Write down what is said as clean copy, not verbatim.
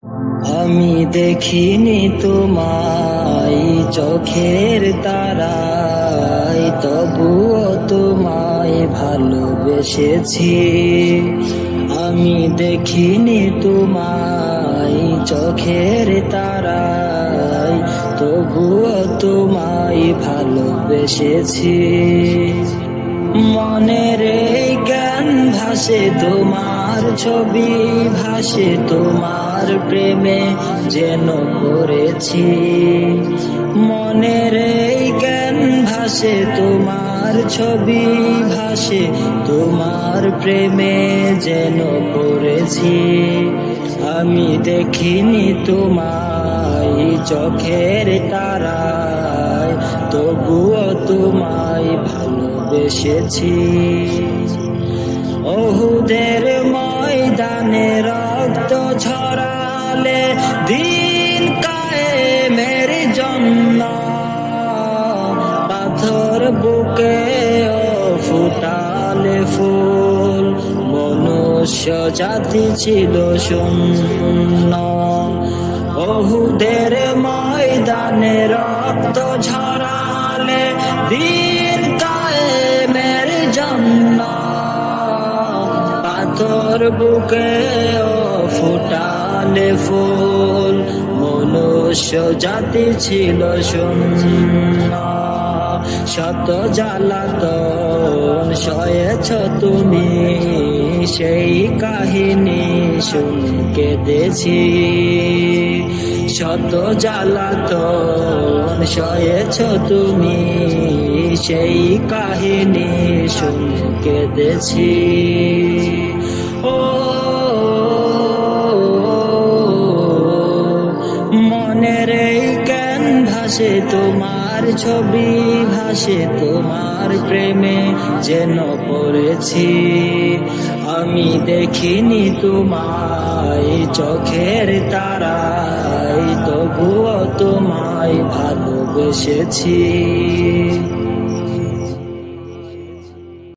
আমি দেখিনি তোমায় চোখের তারায়, তবুও তোমায় ভালোবেসেছি। আমি দেখিনি তোমায় চোখের তারায়, তবুও তোমায় ভালোবেসেছি। মনের এই জ্ঞান ভাসে তোমার ছবি, ভাসে তোমার প্রেমে যেন পড়েছি। মনের এই জ্ঞান ভাসে তোমার ছবি, ভাসে তোমার প্রেমে যেন পড়েছি। আমি দেখিনি তোমায় চোখের তারায়, তবুও তোমায় ভালোবেসেছি। ওহুদের ময়দানে রক্ত ঝরালে দিন কায়েমের জন্য, পাথর বুকে ফুটালে ফুল, মনুষ্য জাতি ছিল শূন্য। ওহুদের ময়দানে রক্ত ঝরালে দিন কায়েমের জন্য, পাথর বুকে ফুটালে ফুল, মনুষ্য জাতি ছিল শূন্য। শত জ্বালাতন সয়েছ তুমি, সেই কাহিনী শুনে কেঁদেছি। শত জ্বালাতন সয়েছ তুমি, সেই কাহিনী শুনে কেঁদেছি। ও মনের এই জ্ঞান ভাসে তোমার ছবি, ভাসে তোমার প্রেমে যেন পড়েছি। আমি দেখিনি তোমায় চোখের তারায়, তবুও তোমায় ভালোবেসেছি।